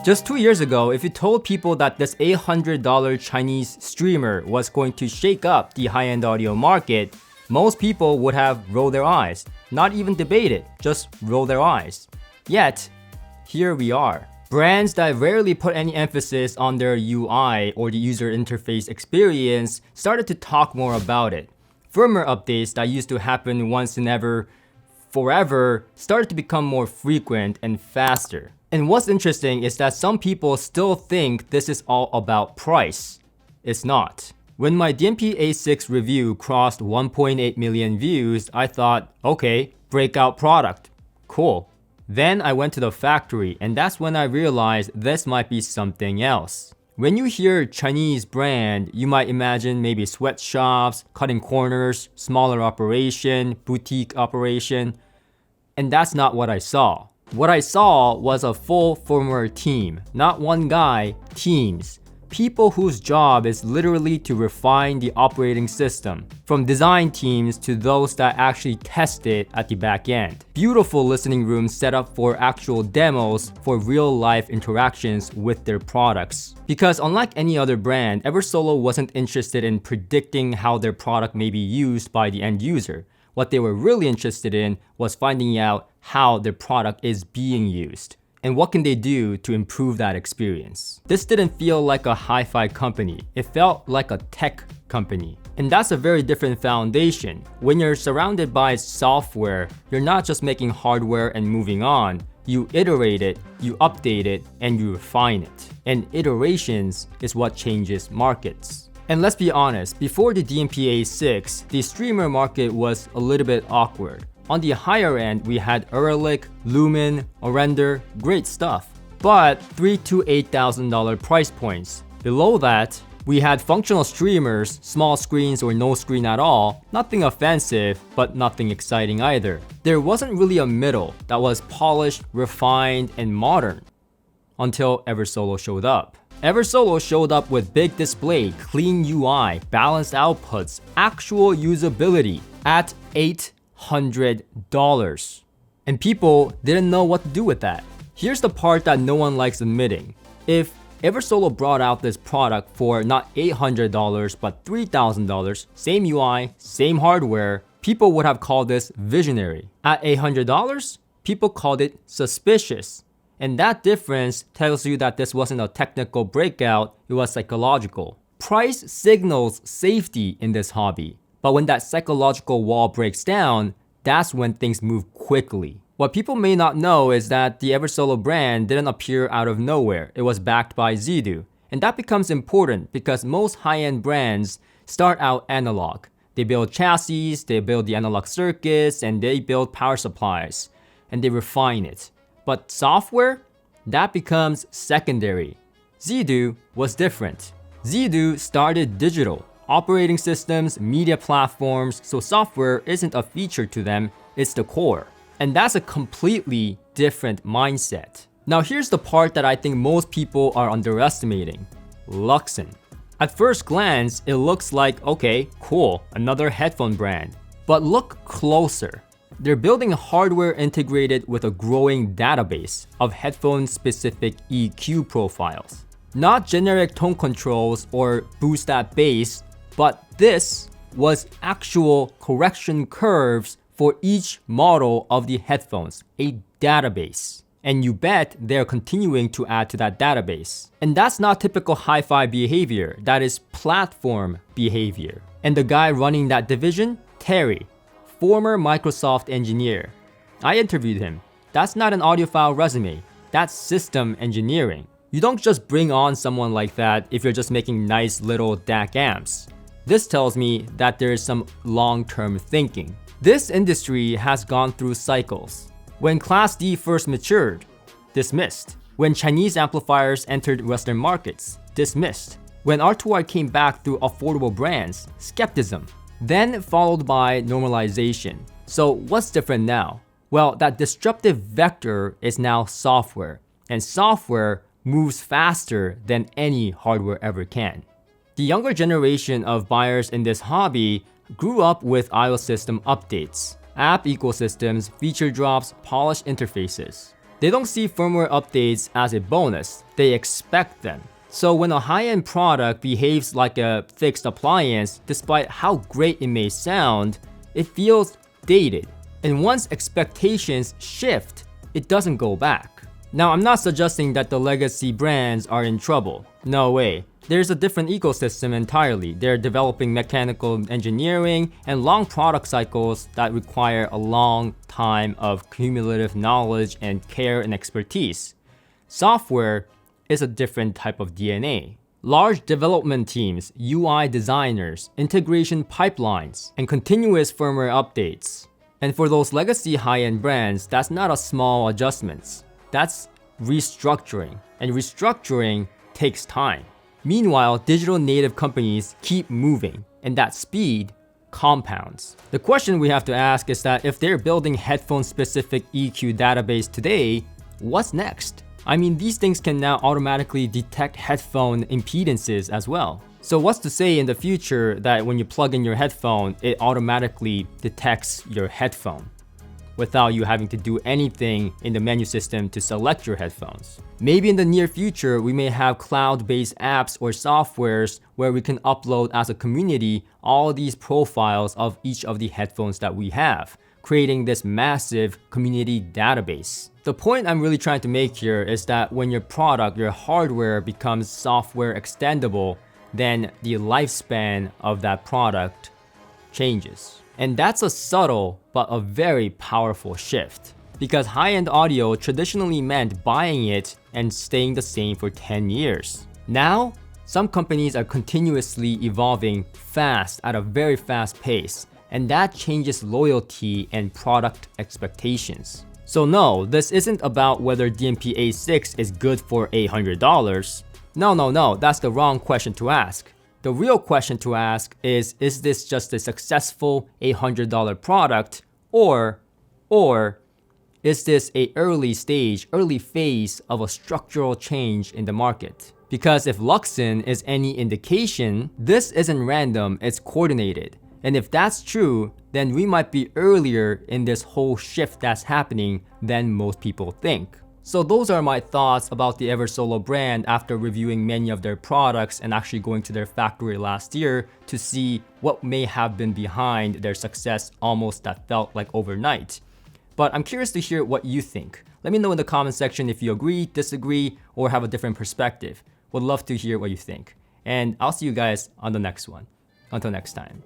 Just 2 years ago, if you told people that this $800 Chinese streamer was going to shake up the high-end audio market, most people would have rolled their eyes. Not even debate it, just roll their eyes. Yet, here we are. Brands that rarely put any emphasis on their UI or the user interface experience started to talk more about it. Firmware updates that used to happen once and forever started to become more frequent and faster. And what's interesting is that some people still think this is all about price. It's not. When my DMP A6 review crossed 1.8 million views, I thought, okay, breakout product. Cool. Then I went to the factory, and that's when I realized this might be something else. When you hear Chinese brand, you might imagine maybe sweatshops, cutting corners, smaller operation, boutique operation. And that's not what I saw. What I saw was a full firmware team, not one guy, teams. People whose job is literally to refine the operating system, from design teams to those that actually test it at the back end. Beautiful listening rooms set up for actual demos for real-life interactions with their products. Because unlike any other brand, Eversolo wasn't interested in predicting how their product may be used by the end user. What they were really interested in was finding out how their product is being used and what can they do to improve that experience. This didn't feel like a hi-fi company. It felt like a tech company. And that's a very different foundation. When you're surrounded by software, you're not just making hardware and moving on. You iterate it, you update it, and you refine it. And iterations is what changes markets. And let's be honest, before the DMP A6, the streamer market was a little bit awkward. On the higher end, we had Uralic, Lumen, Orender, great stuff. But $3,000 to $8,000 price points. Below that, we had functional streamers, small screens or no screen at all, nothing offensive, but nothing exciting either. There wasn't really a middle that was polished, refined, and modern. Until Eversolo showed up. Eversolo showed up with big display, clean UI, balanced outputs, actual usability at $800. And people didn't know what to do with that. Here's the part that no one likes admitting. If Eversolo brought out this product for not $800 but $3,000, same UI, same hardware, people would have called this visionary. At $800, people called it suspicious. And that difference tells you that this wasn't a technical breakout, it was psychological. Price signals safety in this hobby. But when that psychological wall breaks down, that's when things move quickly. What people may not know is that the Eversolo brand didn't appear out of nowhere. It was backed by Zidu. And that becomes important because most high-end brands start out analog. They build chassis, they build the analog circuits, and they build power supplies. And they refine it. But software, that becomes secondary. Zidu was different. Zidu started digital. Operating systems, media platforms, so software isn't a feature to them, it's the core. And that's a completely different mindset. Now here's the part that I think most people are underestimating. Luxon. At first glance, it looks like, okay, cool, another headphone brand. But look closer. They're building hardware integrated with a growing database of headphone-specific EQ profiles. Not generic tone controls or boost that bass, but this was actual correction curves for each model of the headphones, a database. And you bet they're continuing to add to that database. And that's not typical hi-fi behavior, that is platform behavior. And the guy running that division, Terry, former Microsoft engineer. I interviewed him. That's not an audiophile resume, that's system engineering. You don't just bring on someone like that if you're just making nice little DAC amps. This tells me that there is some long-term thinking. This industry has gone through cycles. When Class D first matured, dismissed. When Chinese amplifiers entered Western markets, dismissed. When R2R came back through affordable brands, skepticism. Then followed by normalization. So what's different now? Well, that disruptive vector is now software. And software moves faster than any hardware ever can. The younger generation of buyers in this hobby grew up with iOS system updates, app ecosystems, feature drops, polished interfaces. They don't see firmware updates as a bonus, they expect them. So when a high-end product behaves like a fixed appliance, despite how great it may sound, it feels dated. And once expectations shift, it doesn't go back. Now, I'm not suggesting that the legacy brands are in trouble. No way. There's a different ecosystem entirely. They're developing mechanical engineering and long product cycles that require a long time of cumulative knowledge and care and expertise. Software is a different type of DNA. Large development teams, UI designers, integration pipelines, and continuous firmware updates. And for those legacy high-end brands, that's not a small adjustments. That's restructuring. And restructuring takes time. Meanwhile, digital native companies keep moving, and that speed compounds. The question we have to ask is that if they're building headphone-specific EQ database today, what's next? I mean, these things can now automatically detect headphone impedances as well. So what's to say in the future that when you plug in your headphone, it automatically detects your headphone without you having to do anything in the menu system to select your headphones? Maybe in the near future, we may have cloud-based apps or softwares where we can upload as a community all these profiles of each of the headphones that we have, creating this massive community database. The point I'm really trying to make here is that when your product, your hardware becomes software extendable, then the lifespan of that product changes. And that's a subtle but a very powerful shift, because high-end audio traditionally meant buying it and staying the same for 10 years. Now, some companies are continuously evolving fast at a very fast pace, and that changes loyalty and product expectations. So no, this isn't about whether DMP A6 is good for $800. No, that's the wrong question to ask. The real question to ask is this just a successful $800 product, or is this a early phase of a structural change in the market? Because if Luxon is any indication, this isn't random, it's coordinated. And if that's true, then we might be earlier in this whole shift that's happening than most people think. So those are my thoughts about the Eversolo brand after reviewing many of their products and actually going to their factory last year to see what may have been behind their success almost that felt like overnight. But I'm curious to hear what you think. Let me know in the comment section if you agree, disagree, or have a different perspective. Would love to hear what you think. And I'll see you guys on the next one. Until next time.